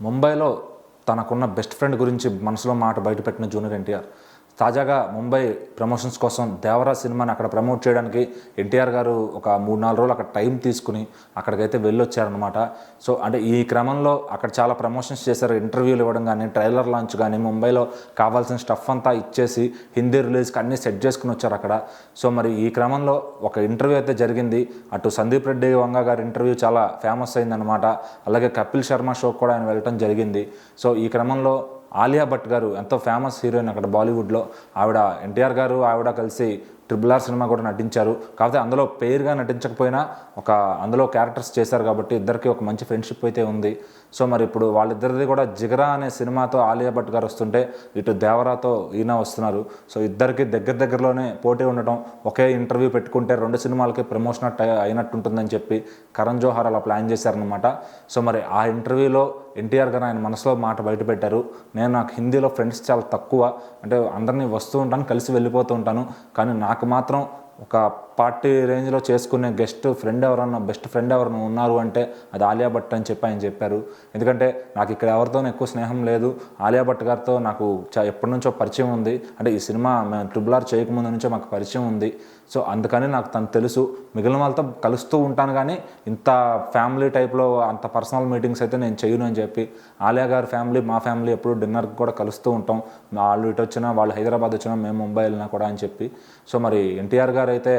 ముంబైలో తనకున్న best friend గురించి మనసులో మాట బయటపెట్టిన జూనియర్ ఎన్టీఆర్ తాజాగా ముంబై ప్రమోషన్స్ కోసం దేవరా సినిమాని అక్కడ ప్రమోట్ చేయడానికి ఎన్టీఆర్ గారు ఒక 3-4 రోజులు అక్కడ టైం తీసుకుని అక్కడికైతే వెళ్ళొచ్చారనమాట. సో అంటే ఈ క్రమంలో అక్కడ చాలా ప్రమోషన్స్ చేశారు, ఇంటర్వ్యూలు ఇవ్వడం కానీ, ట్రైలర్ లాంచ్ కానీ, ముంబైలో కావాల్సిన స్టఫ్ అంతా ఇచ్చేసి హిందీ రిలీజ్కి అన్నీ సెట్ చేసుకుని వచ్చారు అక్కడ. సో మరి ఈ క్రమంలో ఒక ఇంటర్వ్యూ అయితే జరిగింది. అటు సందీప్ రెడ్డి వంగ గారి ఇంటర్వ్యూ చాలా ఫేమస్ అయిందనమాట. అలాగే కపిల్ శర్మ షోకి కూడా ఆయన వెళ్ళటం జరిగింది. సో ఈ క్రమంలో ఆలియా భట్ గారు ఎంతో ఫేమస్ హీరోయిన్ అక్కడ బాలీవుడ్లో, ఆవిడ ఎన్టీఆర్ గారు ఆవిడ కలిసి RRR సినిమా కూడా నటించారు. కాకపోతే అందులో పేరుగా నటించకపోయినా అందులో క్యారెక్టర్స్ చేశారు కాబట్టి ఇద్దరికి ఒక మంచి ఫ్రెండ్షిప్ అయితే ఉంది. సో మరి ఇప్పుడు వాళ్ళిద్దరిది కూడా జిగరా అనే సినిమాతో ఆలియా భట్ గారు వస్తుంటే ఇటు దేవరాతో ఈయన వస్తున్నారు. సో ఇద్దరికి దగ్గరలోనే పోటీ ఉండటం, ఒకే ఇంటర్వ్యూ పెట్టుకుంటే 2 సినిమాలకి ప్రమోషన్ అయినట్టు ఉంటుందని చెప్పి కరణ్ జోహార్ అలా ప్లాన్ చేశారనమాట. సో మరి ఆ ఇంటర్వ్యూలో ఎన్టీఆర్ గారు ఆయన మనసులో మాట బయటపెట్టారు. నాకు హిందీలో ఫ్రెండ్స్ చాలా తక్కువ, అంటే అందరినీ వస్తూ ఉంటాను, కలిసి వెళ్ళిపోతూ ఉంటాను, కానీ నాకు మాత్రం ఒక పార్టీ రేంజ్లో చేసుకునే బెస్ట్ ఫ్రెండ్ ఎవరైనా ఉన్నారు అంటే అది ఆలియా భట్ అని చెప్పి ఆయన చెప్పారు. ఎందుకంటే నాకు ఇక్కడ ఎవరితోనూ ఎక్కువ స్నేహం లేదు, ఆలియా భట్ గారితో నాకు ఎప్పటి నుంచో పరిచయం ఉంది, అంటే ఈ సినిమా మేము RRR చేయకముందు నుంచో మాకు పరిచయం ఉంది. సో అందుకని నాకు తను తెలుసు, మిగిలిన వాళ్ళతో కలుస్తూ ఉంటాను కానీ ఇంత ఫ్యామిలీ టైప్లో అంత పర్సనల్ మీటింగ్స్ అయితే నేను చేయను అని చెప్పి, ఆలియా గారి ఫ్యామిలీ మా ఫ్యామిలీ ఎప్పుడు డిన్నర్కి కూడా కలుస్తూ ఉంటాం, వాళ్ళు ఇటు వచ్చినా వాళ్ళు హైదరాబాద్ వచ్చినా మేము ముంబై వెళ్ళినా కూడా అని చెప్పి. సో మరి ఎన్టీఆర్ గారు అయితే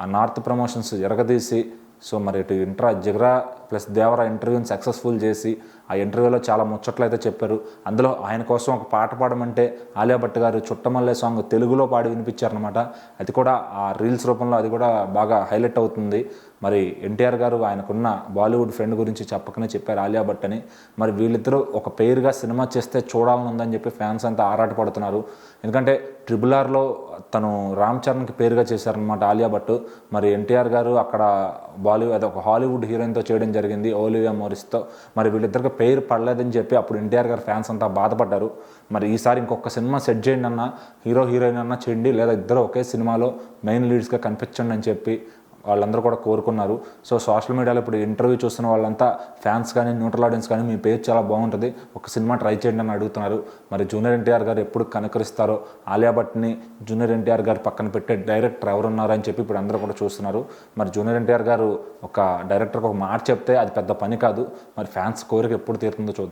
ఆ నార్త్ ప్రమోషన్స్ ఎరగదీసి, సో మరి ఇటు జిగరా ప్లస్ దేవరా ఇంటర్వ్యూని సక్సెస్ఫుల్ చేసి ఆ ఇంటర్వ్యూలో చాలా ముచ్చట్లు అయితే చెప్పారు. అందులో ఆయన కోసం ఒక పాట పాడమంటే ఆలియా భట్ గారు చుట్టమల్లే సాంగ్ తెలుగులో పాడి వినిపించారనమాట. అది కూడా ఆ రీల్స్ రూపంలో అది కూడా బాగా హైలైట్ అవుతుంది. మరి ఎన్టీఆర్ గారు ఆయనకున్న బాలీవుడ్ ఫ్రెండ్ గురించి చెప్పకనే చెప్పారు ఆలియా భట్ అని. మరి వీళ్ళిద్దరూ ఒక పేరుగా సినిమా చేస్తే చూడాలని ఉందని చెప్పి ఫ్యాన్స్ అంతా ఆరాటపడుతున్నారు. ఎందుకంటే RRRలో తను రామ్ చరణ్కి పేరుగా చేశారనమాట ఆలియా భట్. మరి ఎన్టీఆర్ గారు అక్కడ అది ఒక హాలీవుడ్ హీరోయిన్తో చేయడం జరిగింది, ఓలివియా మోరిస్తో. మరి వీళ్ళిద్దరికి పేరు పడలేదని చెప్పి అప్పుడు ఎన్టీఆర్ గారు ఫ్యాన్స్ అంతా బాధపడ్డారు. మరి ఈసారి ఇంకొక సినిమా సెట్ చేయండి అన్న, హీరోయిన్ అన్నా చేయండి, లేదా ఇద్దరు ఒకే సినిమాలో మెయిన్ లీడ్స్గా కనిపించండి అని చెప్పి వాళ్ళందరూ కూడా కోరుకున్నారు. సో సోషల్ మీడియాలో ఇప్పుడు ఇంటర్వ్యూ చూస్తున్న వాళ్ళంతా ఫ్యాన్స్ కానీ, న్యూట్రల్ ఆడియన్స్ కానీ మీ పేరు చాలా బాగుంటుంది, ఒక సినిమా ట్రై చేయండి అని అడుగుతున్నారు. మరి జూనియర్ ఎన్టీఆర్ గారు ఎప్పుడు కనుకరిస్తారో, ఆలియా భట్ని జూనియర్ ఎన్టీఆర్ గారు పక్కన పెట్టే డైరెక్టర్ ఎవరున్నారు అని చెప్పి ఇప్పుడు అందరూ కూడా చూస్తున్నారు. మరి జూనియర్ ఎన్టీఆర్ గారు ఒక డైరెక్టర్కి ఒక మాట చెప్తే అది పెద్ద పని కాదు. మరి ఫ్యాన్స్ కోరిక ఎప్పుడు తీరుతుందో చూద్దాం.